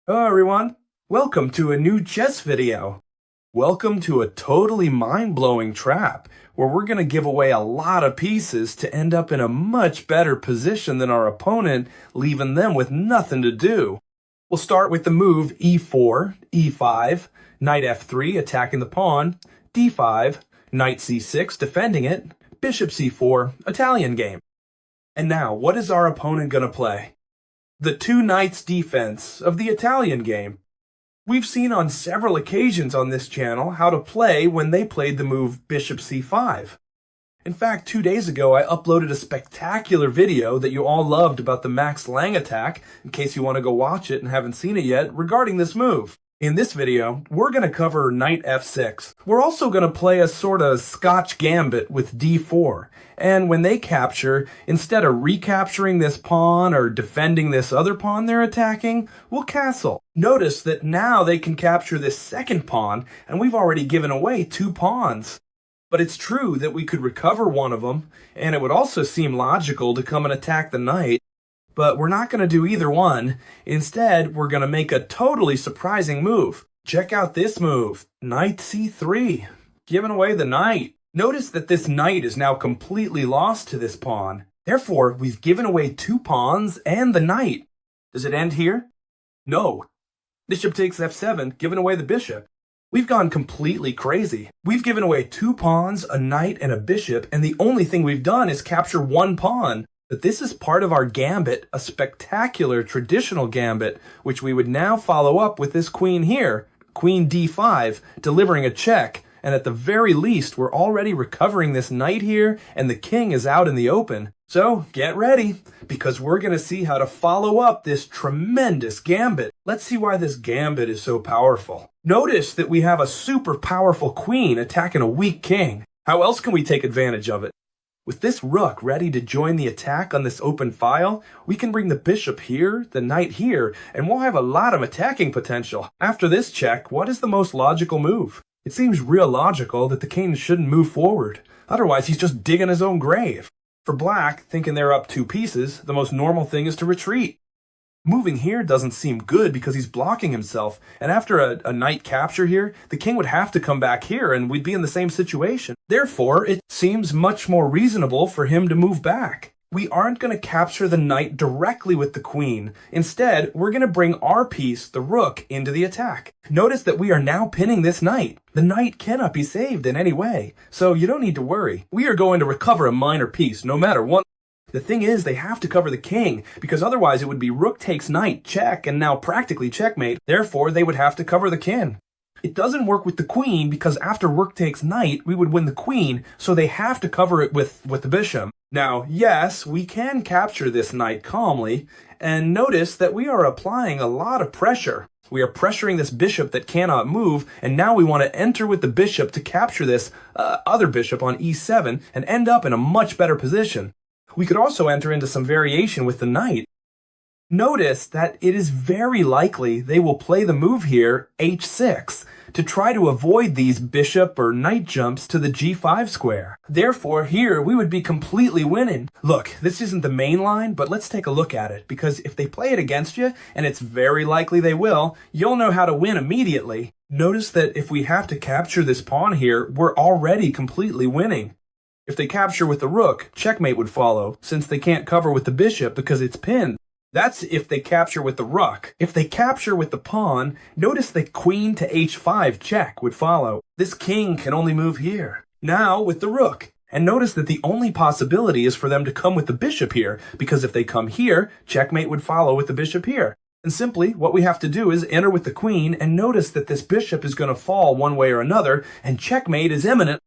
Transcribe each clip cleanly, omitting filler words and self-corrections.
Hello everyone, welcome to a new chess video. Welcome to a totally mind-blowing trap where we're going to give away a lot of pieces to end up in a much better position than our opponent, leaving them with nothing to do. We'll start with the move e4, e5, knight f3 attacking the pawn, d5, knight c6 defending it, bishop c4, Italian game. And now, what is our opponent going to play? The two knights defense of the Italian game. We've seen on several occasions on this channel how to play when they played the move bishop c5. In fact, 2 days ago I uploaded a spectacular video that you all loved about the Max Lang attack, in case you want to go watch it and haven't seen it yet, regarding this move. In this video, we're going to cover knight f6. We're also going to play a sort of Scotch gambit with d4. And when they capture, instead of recapturing this pawn or defending this other pawn they're attacking, we'll castle. Notice that now they can capture this second pawn, and we've already given away 2 pawns. But it's true that we could recover one of them, and it would also seem logical to come and attack the knight. But we're not going to do either one. Instead, we're going to make a totally surprising move. Check out this move, knight c3, giving away the knight. Notice that this knight is now completely lost to this pawn. Therefore, we've given away 2 pawns and the knight. Does it end here? No. Bishop takes f7, giving away the bishop. We've gone completely crazy. We've given away 2 pawns, a knight, and a bishop, and the only thing we've done is capture 1 pawn. But this is part of our gambit, a spectacular traditional gambit, which we would now follow up with this queen here, queen d5, delivering a check. And at the very least, we're already recovering this knight here, and the king is out in the open. So get ready, because we're going to see how to follow up this tremendous gambit. Let's see why this gambit is so powerful. Notice that we have a super powerful queen attacking a weak king. How else can we take advantage of it? With this rook ready to join the attack on this open file, we can bring the bishop here, the knight here, and we'll have a lot of attacking potential. After this check, what is the most logical move? It seems real logical that the king shouldn't move forward. Otherwise, he's just digging his own grave. For black, thinking they're up 2 pieces, the most normal thing is to retreat. Moving here doesn't seem good because he's blocking himself, and after a knight capture here, the king would have to come back here and we'd be in the same situation. Therefore, it seems much more reasonable for him to move back. We aren't going to capture the knight directly with the queen. Instead, we're going to bring our piece, the rook, into the attack. Notice that we are now pinning this knight. The knight cannot be saved in any way, so you don't need to worry. We are going to recover a minor piece, no matter what. The thing is, they have to cover the king, because otherwise it would be rook takes knight, check, and now practically checkmate. Therefore, they would have to cover the king. It doesn't work with the queen, because after rook takes knight, we would win the queen, so they have to cover it with the bishop. Now, yes, we can capture this knight calmly, and notice that we are applying a lot of pressure. We are pressuring this bishop that cannot move, and now we want to enter with the bishop to capture this other bishop on e7 and end up in a much better position. We could also enter into some variation with the knight. Notice that it is very likely they will play the move here, h6, to try to avoid these bishop or knight jumps to the g5 square. Therefore, here we would be completely winning. Look, this isn't the main line, but let's take a look at it, because if they play it against you, and it's very likely they will, you'll know how to win immediately. Notice that if we have to capture this pawn here, we're already completely winning. If they capture with the rook, checkmate would follow, since they can't cover with the bishop because it's pinned. That's if they capture with the rook. If they capture with the pawn, notice that queen to h5 check would follow. This king can only move here. Now with the rook. And notice that the only possibility is for them to come with the bishop here, because if they come here, checkmate would follow with the bishop here. And simply, what we have to do is enter with the queen, and notice that this bishop is going to fall one way or another, and checkmate is imminent.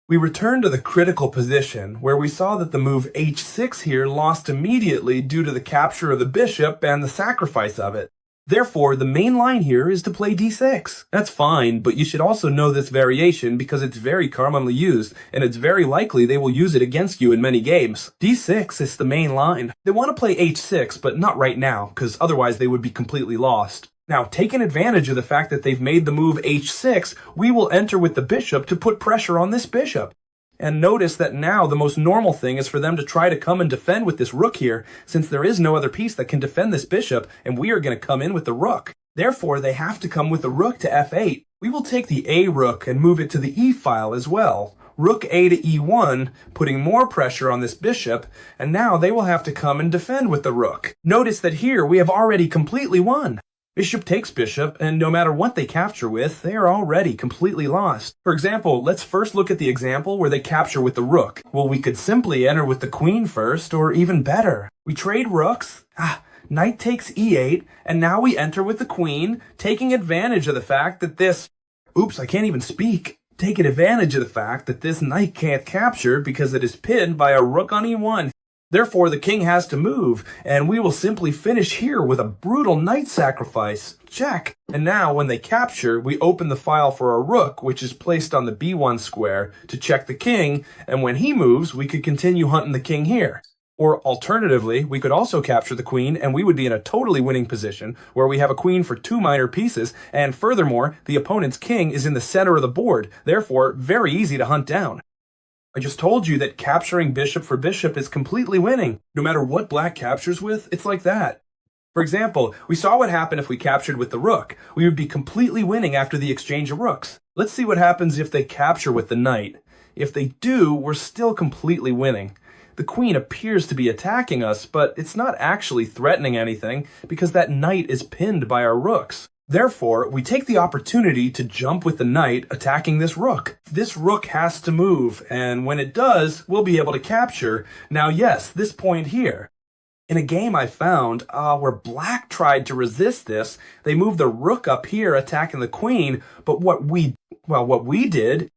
We return to the critical position, where we saw that the move h6 here lost immediately due to the capture of the bishop and the sacrifice of it. Therefore, the main line here is to play d6. That's fine, but you should also know this variation because it's very commonly used, and it's very likely they will use it against you in many games. d6 is the main line. They want to play h6, but not right now, because otherwise they would be completely lost. Now, taking advantage of the fact that they've made the move h6, we will enter with the bishop to put pressure on this bishop. And notice that now the most normal thing is for them to try to come and defend with this rook here, since there is no other piece that can defend this bishop, and we are going to come in with the rook. Therefore, they have to come with the rook to f8. We will take the a rook and move it to the e file as well. Rook a to e1, putting more pressure on this bishop, and now they will have to come and defend with the rook. Notice that here we have already completely won. Bishop takes bishop, and no matter what they capture with, they are already completely lost. For example, let's first look at the example where they capture with the rook. Well, we could simply enter with the queen first, or even better. We trade rooks. Knight takes e8, and now we enter with the queen, taking advantage of the fact that this... Oops, I can't even speak. Taking advantage of the fact that this knight can't capture because it is pinned by a rook on e1. Therefore, the king has to move, and we will simply finish here with a brutal knight sacrifice. Check. And now, when they capture, we open the file for our rook, which is placed on the b1 square, to check the king, and when he moves, we could continue hunting the king here. Or alternatively, we could also capture the queen, and we would be in a totally winning position, where we have a queen for 2 minor pieces, and furthermore, the opponent's king is in the center of the board, therefore very easy to hunt down. I just told you that capturing bishop for bishop is completely winning. No matter what black captures with, it's like that. For example, we saw what happened if we captured with the rook. We would be completely winning after the exchange of rooks. Let's see what happens if they capture with the knight. If they do, we're still completely winning. The queen appears to be attacking us, but it's not actually threatening anything because that knight is pinned by our rooks. Therefore, we take the opportunity to jump with the knight attacking this rook. This rook has to move, and when it does, we'll be able to capture. Now yes, this point here. In a game I found where black tried to resist this, they moved the rook up here attacking the queen, but what we did,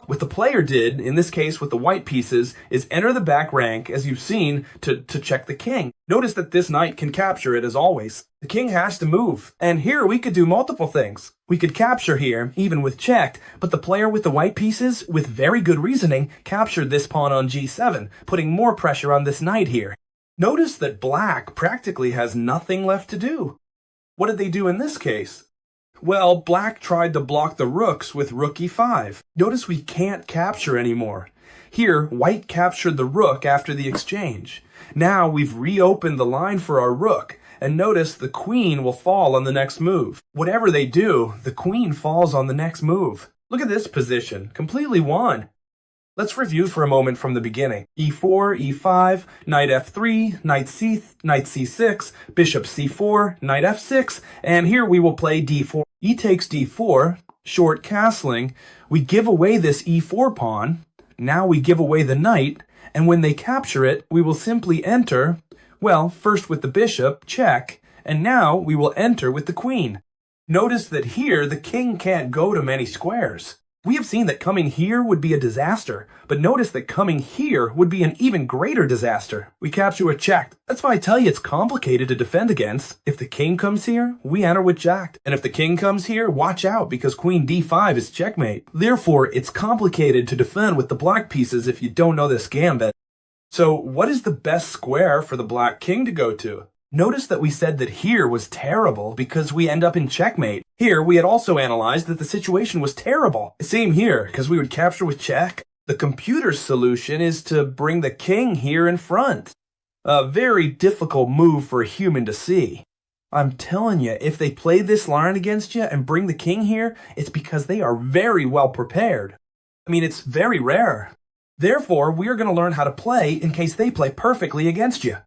what the player did, in this case with the white pieces, is enter the back rank, as you've seen, to check the king. Notice that this knight can capture it as always. The king has to move, and here we could do multiple things. We could capture here, even with checked, but the player with the white pieces, with very good reasoning, captured this pawn on g7, putting more pressure on this knight here. Notice that black practically has nothing left to do. What did they do in this case? Well, black tried to block the rooks with rook e5. Notice we can't capture anymore. Here, white captured the rook after the exchange. Now we've reopened the line for our rook, and notice the queen will fall on the next move. Whatever they do, the queen falls on the next move. Look at this position, completely won. Let's review for a moment from the beginning. e4, e5, knight f3, knight c6, bishop c4, knight f6, and here we will play d4. E takes d4, short castling. We give away this e4 pawn. Now we give away the knight, and when they capture it, we will simply enter, well, first with the bishop, check, and now we will enter with the queen. Notice that here the king can't go to many squares. We have seen that coming here would be a disaster, but notice that coming here would be an even greater disaster. We capture with checked. That's why I tell you it's complicated to defend against. If the king comes here, we enter with jacked. And if the king comes here, watch out because queen d5 is checkmate. Therefore, it's complicated to defend with the black pieces if you don't know this gambit. So what is the best square for the black king to go to? Notice that we said that here was terrible because we end up in checkmate. Here, we had also analyzed that the situation was terrible. Same here, because we would capture with check. The computer's solution is to bring the king here in front. A very difficult move for a human to see. I'm telling you, if they play this line against you and bring the king here, it's because they are very well prepared. I mean, it's very rare. Therefore, we are going to learn how to play in case they play perfectly against you.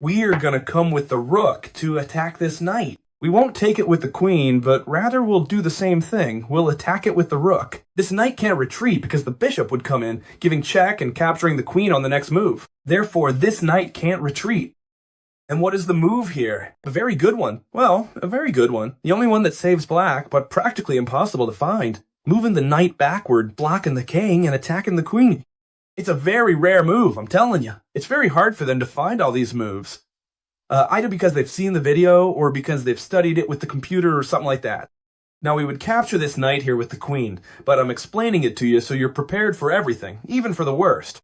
We are going to come with the rook to attack this knight. We won't take it with the queen, but rather we'll do the same thing. We'll attack it with the rook. This knight can't retreat because the bishop would come in, giving check and capturing the queen on the next move. Therefore, this knight can't retreat. And what is the move here? A very good one. Well, a very good one. The only one that saves black, but practically impossible to find. Moving the knight backward, blocking the king, and attacking the queen. It's a very rare move, I'm telling you. It's very hard for them to find all these moves. Either because they've seen the video or because they've studied it with the computer or something like that. Now we would capture this knight here with the queen, but I'm explaining it to you so you're prepared for everything, even for the worst.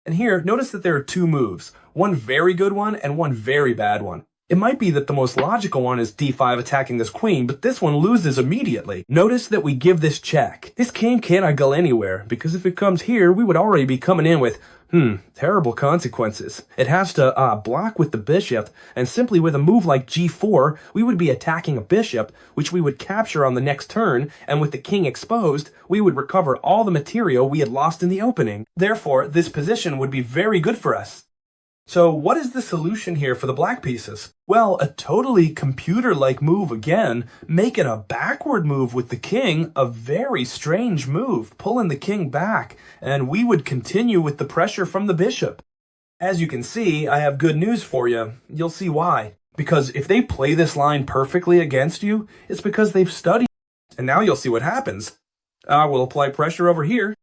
And here, notice that there are two moves, one very good one and one very bad one. It might be that the most logical one is d5 attacking this queen, but this one loses immediately. Notice that we give this check. This king cannot go anywhere, because if it comes here, we would already be coming in with Terrible consequences. It has to block with the bishop, and simply with a move like g4, we would be attacking a bishop, which we would capture on the next turn, and with the king exposed, we would recover all the material we had lost in the opening. Therefore, this position would be very good for us. So what is the solution here for the black pieces? Well, a totally computer-like move again, making a backward move with the king, a very strange move, pulling the king back, and we would continue with the pressure from the bishop. As you can see, I have good news for you. You'll see why. Because if they play this line perfectly against you, it's because they've studied, and now you'll see what happens. I will apply pressure over here.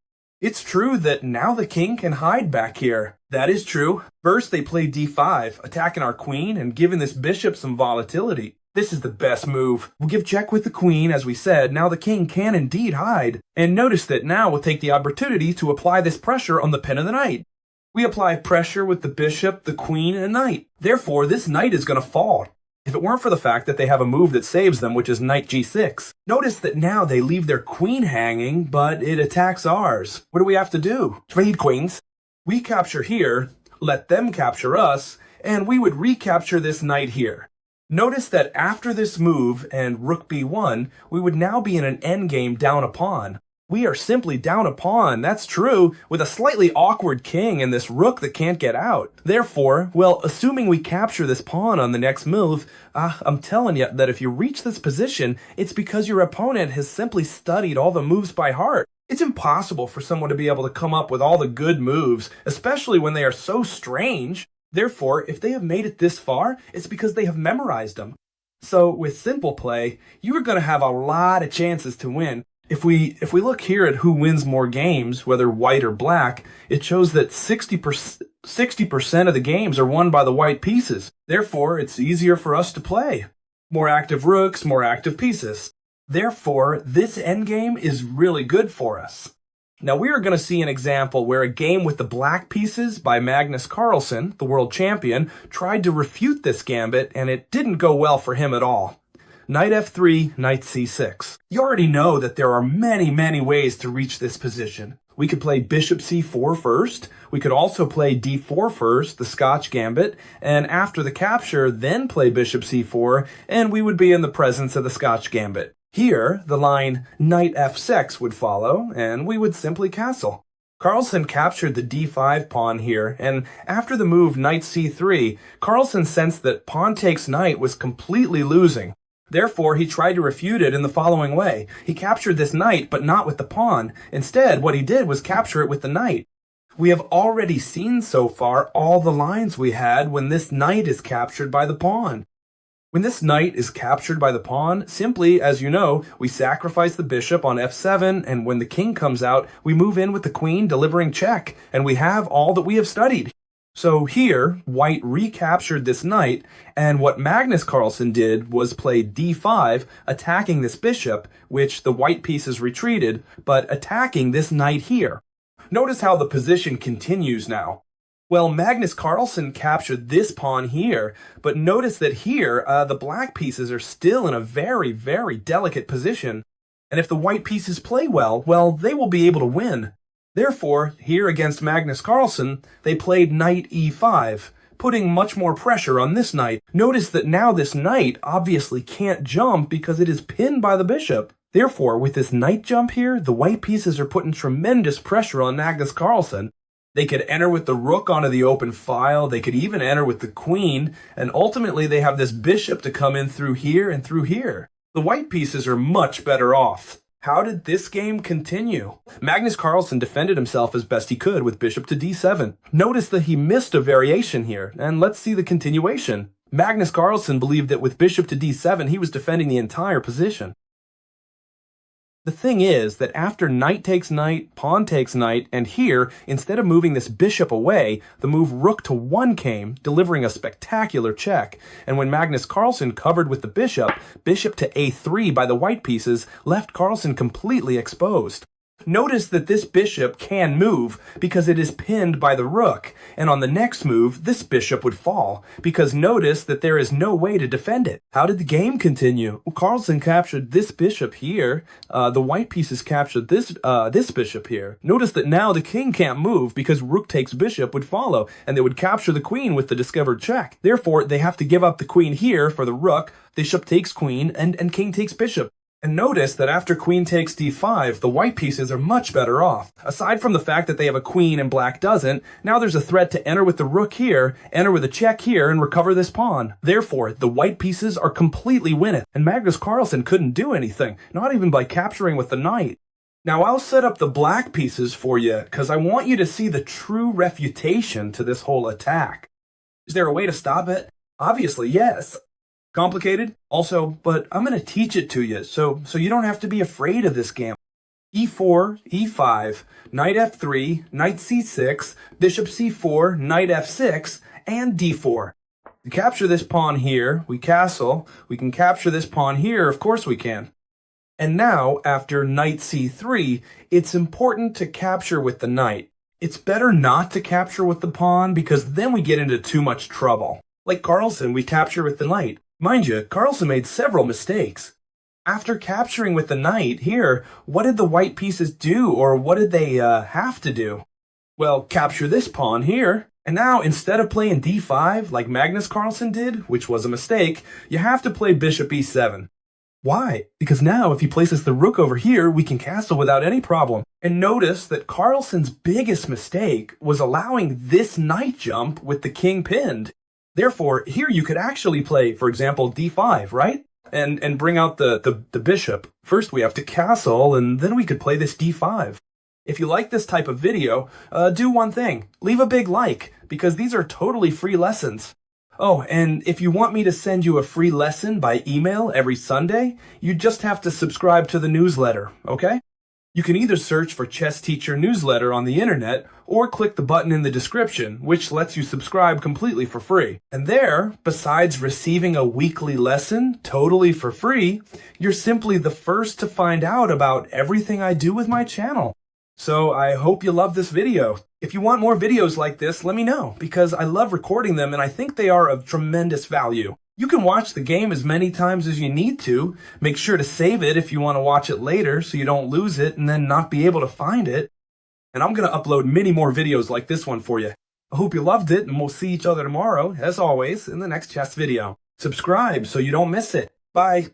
It's true that now the king can hide back here. That is true. First, they play d5, attacking our queen and giving this bishop some volatility. This is the best move. We'll give check with the queen, as we said. Now the king can indeed hide. And notice that now we'll take the opportunity to apply this pressure on the pin of the knight. We apply pressure with the bishop, the queen, and knight. Therefore, this knight is going to fall. If it weren't for the fact that they have a move that saves them, which is knight g6. Notice that now they leave their queen hanging, but it attacks ours. What do we have to do? Trade queens. We capture here, let them capture us, and we would recapture this knight here. Notice that after this move and rook b1, we would now be in an endgame down a pawn. We are simply down a pawn, that's true, with a slightly awkward king and this rook that can't get out. Therefore, well, assuming we capture this pawn on the next move, I'm telling you that if you reach this position, it's because your opponent has simply studied all the moves by heart. It's impossible for someone to be able to come up with all the good moves, especially when they are so strange. Therefore, if they have made it this far, it's because they have memorized them. So, with simple play, you are going to have a lot of chances to win. If we look here at who wins more games, whether white or black, it shows that 60% of the games are won by the white pieces. Therefore, it's easier for us to play. More active rooks, more active pieces. Therefore, this endgame is really good for us. Now we are going to see an example where a game with the black pieces by Magnus Carlsen, the world champion, tried to refute this gambit, and it didn't go well for him at all. Knight f3, knight c6. You already know that there are many ways to reach this position. We could play bishop c4 first. We could also play d4 first, the Scotch gambit, and after the capture, then play bishop c4, and we would be in the presence of the Scotch gambit. Here, the line knight f6 would follow, and we would simply castle. Carlsen captured the d5 pawn here, and after the move knight c3, Carlsen sensed that pawn takes knight was completely losing. Therefore, he tried to refute it in the following way. He captured this knight, but not with the pawn. Instead, what he did was capture it with the knight. We have already seen so far all the lines we had when this knight is captured by the pawn. When this knight is captured by the pawn, simply, as you know, we sacrifice the bishop on f7, and when the king comes out, we move in with the queen delivering check, and we have all that we have studied. So here, white recaptured this knight, and what Magnus Carlsen did was play d5, attacking this bishop, which the white pieces retreated, but attacking this knight here. Notice how the position continues now. Well, Magnus Carlsen captured this pawn here, but notice that here, the black pieces are still in a very delicate position. And if the white pieces play well, they will be able to win. Therefore, here against Magnus Carlsen, they played knight e5, putting much more pressure on this knight. Notice that now this knight obviously can't jump because it is pinned by the bishop. Therefore, with this knight jump here, the white pieces are putting tremendous pressure on Magnus Carlsen. They could enter with the rook onto the open file, they could even enter with the queen, and ultimately they have this bishop to come in through here and through here. The white pieces are much better off. How did this game continue? Magnus Carlsen defended himself as best he could with bishop to d7. Notice that he missed a variation here, and let's see the continuation. Magnus Carlsen believed that with bishop to d7 he was defending the entire position. The thing is that after knight takes knight, pawn takes knight, and here, instead of moving this bishop away, the move rook to 1 came, delivering a spectacular check. And when Magnus Carlsen covered with the bishop to a3 by the white pieces left Carlsen completely exposed. Notice that this bishop can move because it is pinned by the rook, and on the next move, this bishop would fall, because notice that there is no way to defend it. How did the game continue? Well, Carlsen captured this bishop here. The white pieces captured this bishop here. Notice that now the king can't move because rook takes bishop would follow, and they would capture the queen with the discovered check. Therefore, they have to give up the queen here for the rook, bishop takes queen, and king takes bishop. And notice that after queen takes d5, the white pieces are much better off. Aside from the fact that they have a queen and black doesn't, now there's a threat to enter with the rook here, enter with a check here, and recover this pawn. Therefore, the white pieces are completely winning, and Magnus Carlsen couldn't do anything, not even by capturing with the knight. Now I'll set up the black pieces for you, because I want you to see the true refutation to this whole attack. Is there a way to stop it? Obviously, yes. Complicated? Also, but I'm going to teach it to you, so you don't have to be afraid of this game. e4, e5, knight f3, knight c6, bishop c4, knight f6, and d4. To capture this pawn here, we castle. We can capture this pawn here, of course we can. And now, after knight c3, it's important to capture with the knight. It's better not to capture with the pawn because then we get into too much trouble. Like Carlsen, we capture with the knight. Mind you, Carlsen made several mistakes. After capturing with the knight here, what did the white pieces do, or what did they have to do? Well, capture this pawn here. And now, instead of playing d5 like Magnus Carlsen did, which was a mistake, you have to play bishop e7. Why? Because now, if he places the rook over here, we can castle without any problem. And notice that Carlsen's biggest mistake was allowing this knight jump with the king pinned. Therefore, here you could actually play, for example, d5, right? And bring out the bishop. First we have to castle, and then we could play this d5. If you like this type of video, do one thing. Leave a big like, because these are totally free lessons. Oh, and if you want me to send you a free lesson by email every Sunday, you just have to subscribe to the newsletter, okay? You can either search for Chess Teacher Newsletter on the internet, or click the button in the description, which lets you subscribe completely for free. And there, besides receiving a weekly lesson totally for free, you're simply the first to find out about everything I do with my channel. So I hope you love this video. If you want more videos like this, let me know, because I love recording them and I think they are of tremendous value. You can watch the game as many times as you need to. Make sure to save it if you want to watch it later so you don't lose it and then not be able to find it. And I'm going to upload many more videos like this one for you. I hope you loved it, and we'll see each other tomorrow, as always, in the next chess video. Subscribe so you don't miss it. Bye.